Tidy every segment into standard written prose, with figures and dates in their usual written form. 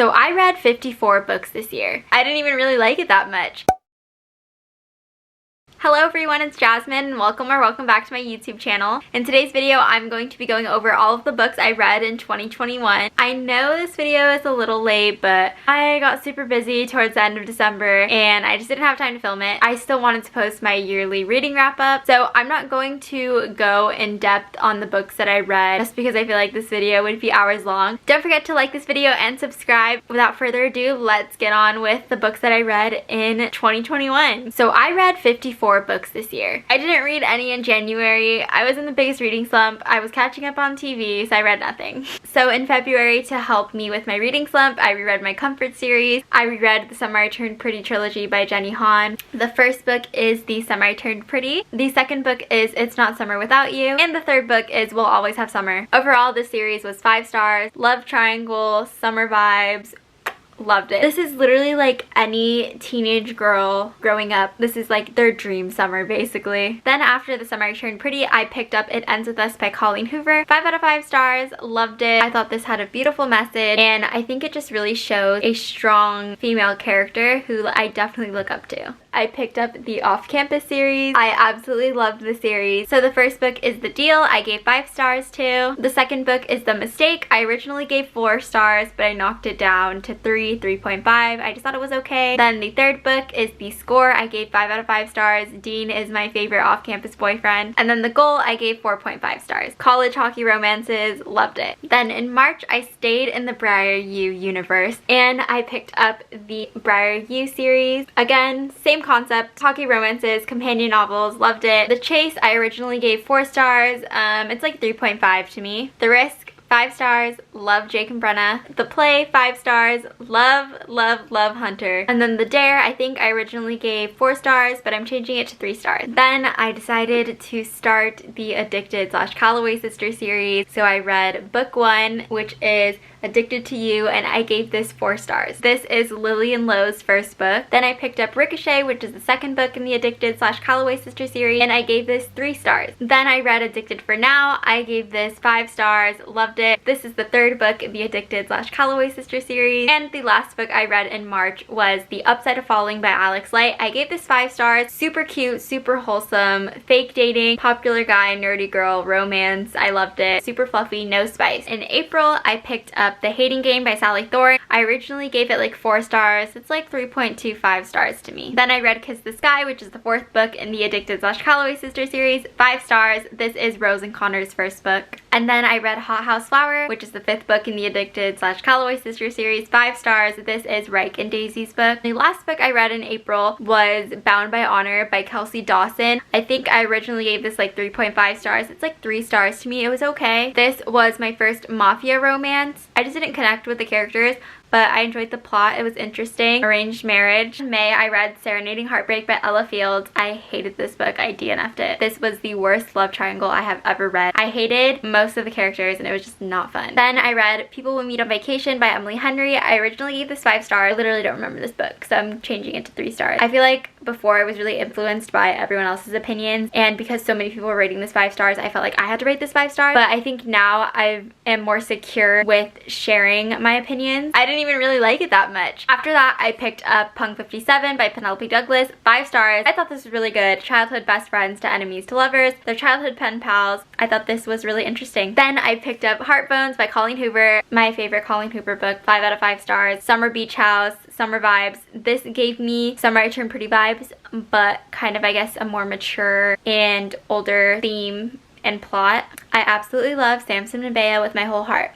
So I read 54 books this year. I didn't even really like it that much. Hello everyone, it's Jasmine and welcome back to my YouTube channel. In today's video, I'm going to be going over all of the books I read in 2021. I know this video is a little late, but I got super busy towards the end of December and I just didn't have time to film it. I still wanted to post my yearly reading wrap up, so I'm not going to go in depth on the books that I read just because I feel like this video would be hours long. Don't forget to like this video and subscribe. Without further ado, let's get on with the books that I read in 2021. So I read 54 books this year. I didn't read any in January. I was in the biggest reading slump. I was catching up on TV, so I read nothing. So in February, to help me with my reading slump, I reread my comfort series. I reread The Summer I Turned Pretty trilogy by Jenny Han. The first book is The Summer I Turned Pretty. The second book is It's Not Summer Without You. And the third book is We'll Always Have Summer. Overall, this series was 5 stars. Love triangle, summer vibes. Loved it. This is literally like any teenage girl growing up. This is like their dream summer basically. Then after The Summer I Turned Pretty, I picked up It Ends With Us by Colleen Hoover. 5 out of 5 stars. Loved it. I thought this had a beautiful message and I think it just really shows a strong female character who I definitely look up to. I picked up the Off-Campus series. I absolutely loved the series. So the first book is The Deal. I gave 5 stars to. The second book is The Mistake. I originally gave 4 stars, but I knocked it down to 3.5. I just thought it was okay. Then the third book is The Score. I gave 5 out of 5 stars. Dean is my favorite off-campus boyfriend. And then The Goal, I gave 4.5 stars. College hockey romances, loved it. Then in March, I stayed in the Briar U universe and I picked up the Briar U series. Again, same concept, hockey romances, companion novels, loved it. The Chase, I originally gave 4 stars. It's like 3.5 to me. The Risk, 5 stars, love Jake and Brenna. The Play, 5 stars, love Hunter. And then The Dare, I think I originally gave 4 stars, but I'm changing it to 3 stars. Then I decided to start the Addicted / Calloway Sister series. So I read book 1, which is Addicted to You, and I gave this 4 stars. This is Lillian Lowe's first book. Then I picked up Ricochet, which is the second book in the Addicted / Calloway Sister series, and I gave this 3 stars. Then I read Addicted for Now. I gave this 5 stars, loved it. This is the third book in the Addicted / Calloway Sister series. And the last book I read in March was The Upside of Falling by Alex Light. I gave this 5 stars. Super cute, super wholesome, fake dating, popular guy, nerdy girl, romance. I loved it. Super fluffy, no spice. In April, I picked up The Hating Game by Sally Thorne. I originally gave it like 4 stars. It's like 3.25 stars to me. Then I read Kiss the Sky, which is the 4th book in the Addicted / Calloway Sister series. 5 stars. This is Rose and Connor's first book. And then I read Hot House Flower, which is the 5th book in the Addicted / Calloway Sister series. 5 stars. This is Reich and Daisy's book. The last book I read in April was Bound by Honor by Kelsey Dawson. I think I originally gave this like 3.5 stars. It's like 3 stars to me. It was okay. This was my first mafia romance. I just didn't connect with the characters, but I enjoyed the plot. It was interesting. Arranged Marriage. In May, I read Serenading Heartbreak by Ella Fields. I hated this book. I DNF'd it. This was the worst love triangle I have ever read. I hated most of the characters and it was just not fun. Then I read People Will Meet on Vacation by Emily Henry. I originally gave this 5 stars. I literally don't remember this book, so I'm changing it to 3 stars. I feel like before I was really influenced by everyone else's opinions, and because so many people were rating this 5 stars, I felt like I had to rate this 5 stars. But I think now I am more secure with sharing my opinions. I didn't even really like it that much. After that, I picked up Punk 57 by Penelope Douglas. 5 stars. I thought this was really good. Childhood best friends to enemies to lovers. They're childhood pen pals. I thought this was really interesting. Then I picked up Heartbones by Colleen Hoover. My favorite Colleen Hoover book. 5 out of 5 stars. Summer beach house. Summer vibes. This gave me Summer I Turned Pretty vibes, but kind of, I guess, a more mature and older theme and plot. I absolutely love Samson and Bea with my whole heart.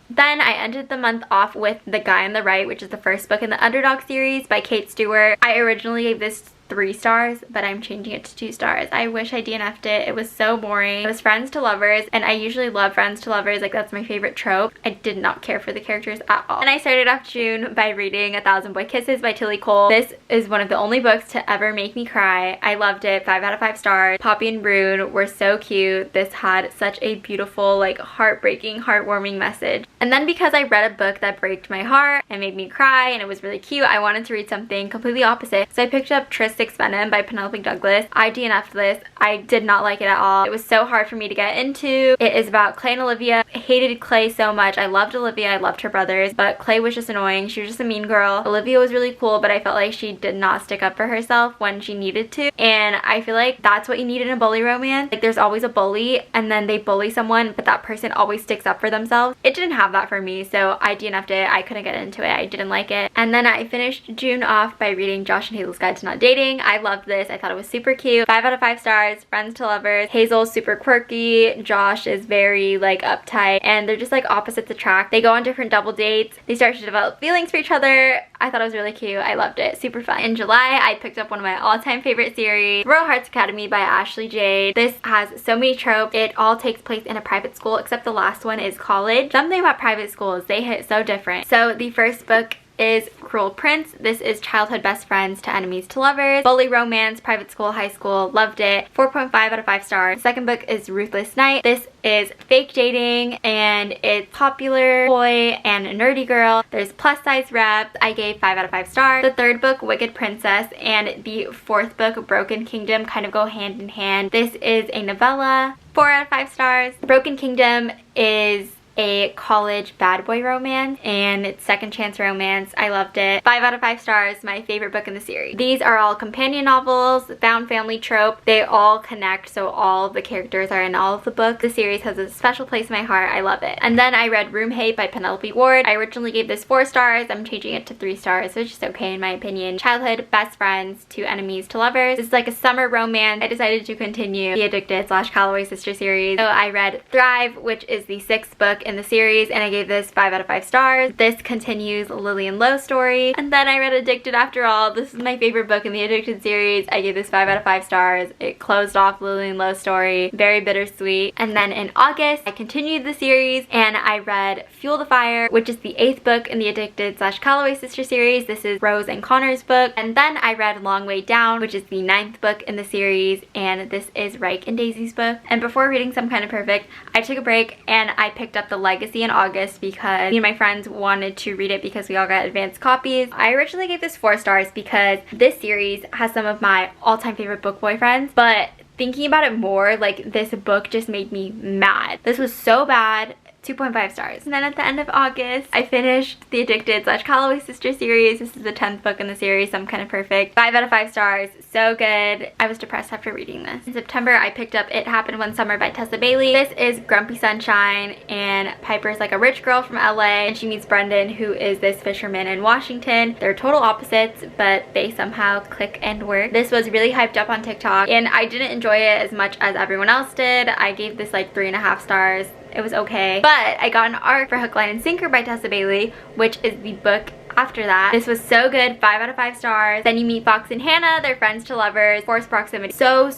Then I ended the month off with The Guy on the Right, which is the first book in the Underdog series by Kate Stewart. I originally gave this 3 stars, but I'm changing it to 2 stars. I wish I DNF'd it. It was so boring. It was friends to lovers, and I usually love friends to lovers. Like, that's my favorite trope. I did not care for the characters at all. And I started off June by reading A Thousand Boy Kisses by Tilly Cole. This is one of the only books to ever make me cry. I loved it. 5 out of 5 stars. Poppy and Brune were so cute. This had such a beautiful, like, heartbreaking, heartwarming message. And then because I read a book that broke my heart and made me cry and it was really cute, I wanted to read something completely opposite. So I picked up Tris Six Venom by Penelope Douglas. I DNF'd this. I did not like it at all. It was so hard for me to get into. It is about Clay and Olivia. I hated Clay so much. I loved Olivia. I loved her brothers, but Clay was just annoying. She was just a mean girl. Olivia was really cool, but I felt like she did not stick up for herself when she needed to, and I feel like that's what you need in a bully romance. Like, there's always a bully, and then they bully someone, but that person always sticks up for themselves. It didn't have that for me, so I DNF'd it. I couldn't get into it. I didn't like it. And then I finished June off by reading Josh and Hazel's Guide to Not Dating. I loved this. I thought it was super cute. 5 out of 5 stars. Friends to lovers. Hazel's super quirky. Josh is very like uptight, and they're just like opposites attract. They go on different double dates. They start to develop feelings for each other. I thought it was really cute. I loved it. Super fun. In July, I picked up one of my all-time favorite series, Royal Hearts Academy by Ashley Jade. This has so many tropes. It all takes place in a private school, except the last one is college. Something about private schools, they hit so different. So the first book is Cruel Prince. This is childhood best friends to enemies to lovers. Bully romance, private school, high school. Loved it. 4.5 out of 5 stars. The second book is Ruthless Night. This is fake dating, and it's popular boy and a nerdy girl. There's plus size reps. I gave 5 out of 5 stars. The third book, Wicked Princess, and the fourth book, Broken Kingdom, kind of go hand in hand. This is a novella. 4 out of 5 stars. Broken Kingdom is a college bad boy romance, and it's second chance romance. I loved it. 5 out of 5 stars. My favorite book in the series. These are all companion novels, found family trope. They all connect, so all the characters are in all of the books. The series has a special place in my heart. I love it. And then I read Room Hate by Penelope Ward. I originally gave this 4 stars. I'm changing it to 3 stars, which is okay in my opinion. Childhood best friends to enemies to lovers. This is like a summer romance. I decided to continue the Addicted / Calloway Sister series. So I read Thrive, which is the 6th book in the series, and I gave this 5 out of 5 stars. This continues Lillian Lowe's story. And then I read Addicted after all. This is my favorite book in the Addicted series. I gave this 5 out of 5 stars. It closed off Lillian Lowe's story. Very bittersweet. And then in August, I continued the series, and I read Fuel the Fire, which is the 8th book in the Addicted / Calloway Sister series. This is Rose and Connor's book. And then I read Long Way Down, which is the 9th book in the series, and this is Reich and Daisy's book. And before reading Some Kind of Perfect, I took a break and I picked up The Legacy in August because me and my friends wanted to read it because we all got advanced copies. I originally gave this 4 stars because this series has some of my all-time favorite book boyfriends, but thinking about it more, like, this book just made me mad. This was so bad. 2.5 stars. And then at the end of August, I finished the Addicted / Calloway Sister series. This is the 10th book in the series, Some Kind of Perfect. 5 out of 5 stars. So good. I was depressed after reading this. In September, I picked up It Happened One Summer by Tessa Bailey. This is Grumpy Sunshine, and Piper's like a rich girl from LA, and she meets Brendan, who is this fisherman in Washington. They're total opposites, but they somehow click and work. This was really hyped up on TikTok, and I didn't enjoy it as much as everyone else did. I gave this like 3.5 stars. It was okay. But I got an arc for Hook, Line, and Sinker by Tessa Bailey, which is the book after that. This was so good. 5 out of 5 stars. Then you meet Fox and Hannah. They're friends to lovers. Forced proximity. So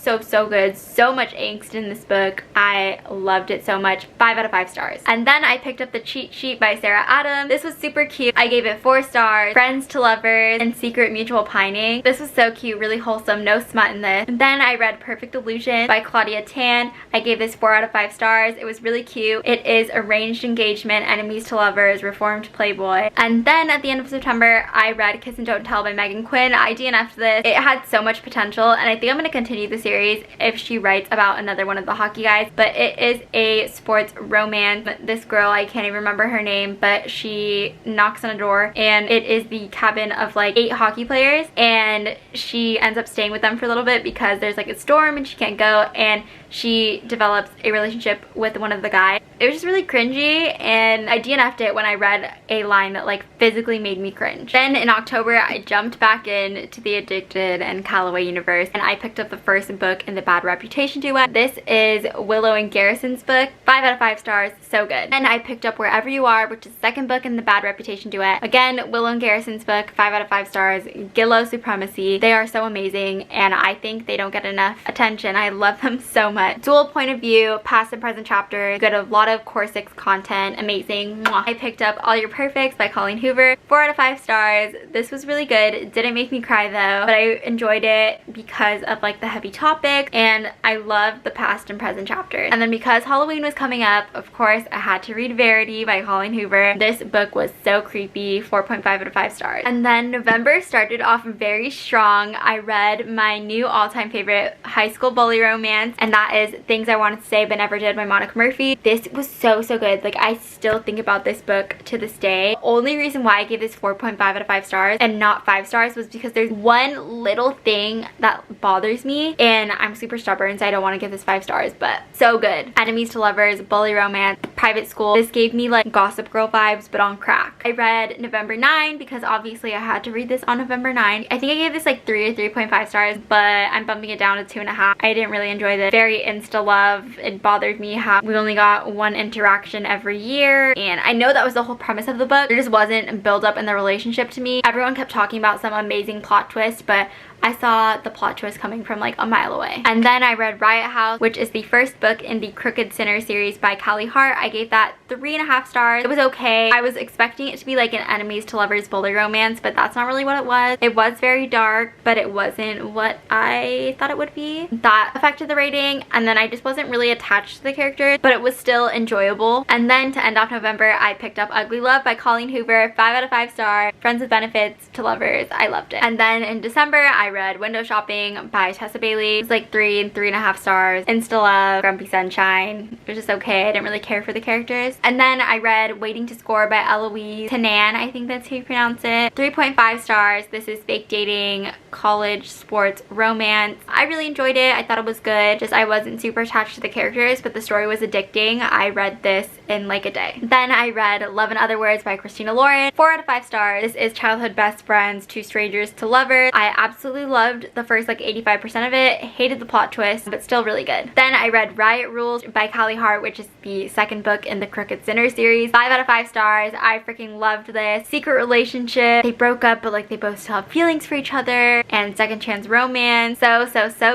good. So much angst in this book. I loved it so much. 5 out of 5 stars. And then I picked up The Cheat Sheet by Sarah Adams. This was super cute. I gave it 4 stars. Friends to lovers and Secret Mutual Pining. This was so cute. Really wholesome. No smut in this. And then I read Perfect Illusion by Claudia Tan. I gave this 4 out of 5 stars. It was really cute. It is Arranged Engagement, Enemies to Lovers, Reformed Playboy. And then at the end of September, I read Kiss and Don't Tell by Megan Quinn. I DNF'd this. It had so much potential, and I think I'm going to continue the series if she writes about another one of the hockey guys. But it is a sports romance. This girl, I can't even remember her name, but she knocks on a door, and it is the cabin of like 8 hockey players, and she ends up staying with them for a little bit because there's like a storm and she can't go, and she develops a relationship with one of the guys. It was just really cringy, and I DNF'd it when I read a line that like physically made me cringe. Then in October, I jumped back into the Addicted and Calloway universe, and I picked up the first book in the Bad Reputation duet. This is Willow and Garrison's book. 5 out of 5 stars. So good. And I picked up Wherever You Are, which is the second book in the Bad Reputation duet. Again, Willow and Garrison's book. 5 out of 5 stars. Gillow Supremacy. They are so amazing, and I think they don't get enough attention. I love them so much. what. Dual point of view, past and present chapter, got a lot of Core 6 content, amazing. Mwah. I picked up All Your Perfects by Colleen Hoover, 4 out of 5 stars. This was really good. It didn't make me cry though, but I enjoyed it because of like the heavy topics, and I loved the past and present chapters. And then because Halloween was coming up, of course I had to read Verity by Colleen Hoover. This book was so creepy, 4.5 out of 5 stars. And then November started off very strong. I read my new all-time favorite high school bully romance, and that is Things I Wanted to Say But Never Did by Monica Murphy. This was so good. Like, I still think about this book to this day. Only reason why I gave this 4.5 out of 5 stars and not 5 stars was because there's one little thing that bothers me, and I'm super stubborn, so I don't want to give this 5 stars, but so good. Enemies to Lovers, bully romance, private school. This gave me like Gossip Girl vibes, but on crack. I read November 9 because obviously I had to read this on November 9. I think I gave this like 3 or 3.5 stars, but I'm bumping it down to 2.5. I didn't really enjoy this. Very insta love. It bothered me how we only got one interaction every year, and I know that was the whole premise of the book. There just wasn't build up in the relationship to me. Everyone kept talking about some amazing plot twist, but I saw the plot twist coming from like a mile away. And then I read Riot House, which is the first book in the Crooked Sinner series by Callie Hart. I gave that 3.5 stars. It was okay. I was expecting it to be like an enemies to lovers bully romance, but that's not really what it was. It was very dark, but it wasn't what I thought it would be. That affected the rating, and then I just wasn't really attached to the characters, but it was still enjoyable. And then to end off November, I picked up Ugly Love by Colleen Hoover, 5 out of 5 stars. Friends with Benefits to lovers. I loved it. And then in December, I read Window Shopping by Tessa Bailey. It's like 3 and 3.5 stars. Insta Love, Grumpy Sunshine. It was just okay. I didn't really care for the characters. And then I read Waiting to Score by Eloise Tanan. I think that's how you pronounce it. 3.5 stars. This is fake dating, college, sports, romance. I really enjoyed it. I thought it was good. Just I wasn't super attached to the characters, but the story was addicting. I read this in like a day. Then I read Love in Other Words by Christina Lauren. 4 out of 5 stars. This is childhood best friends, 2 strangers to lovers. I absolutely loved the first like 85% of it. Hated the plot twist, but still really good. Then I read Riot Rules by Callie Hart, which is the second book in the Crooked Sinner series. 5 out of 5 stars. I freaking loved this. Secret relationship. They broke up, but like they both still have feelings for each other. And second chance romance. So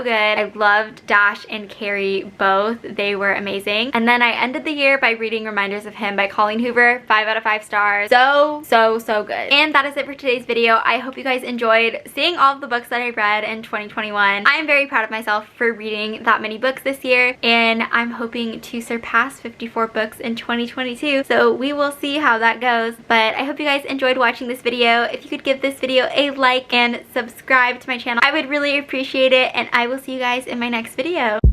good. I loved Dash and Carrie both. They were amazing. And then I ended the year by reading Reminders of Him by Colleen Hoover. 5 out of 5 stars. So good. And that is it for today's video. I hope you guys enjoyed seeing all of the books that I read in 2021. I am very proud of myself for reading that many books this year, and I'm hoping to surpass 54 books in 2022. So we will see how that goes. But I hope you guys enjoyed watching this video. If you could give this video a like and subscribe to my channel, I would really appreciate it, and I will see you guys in my next video.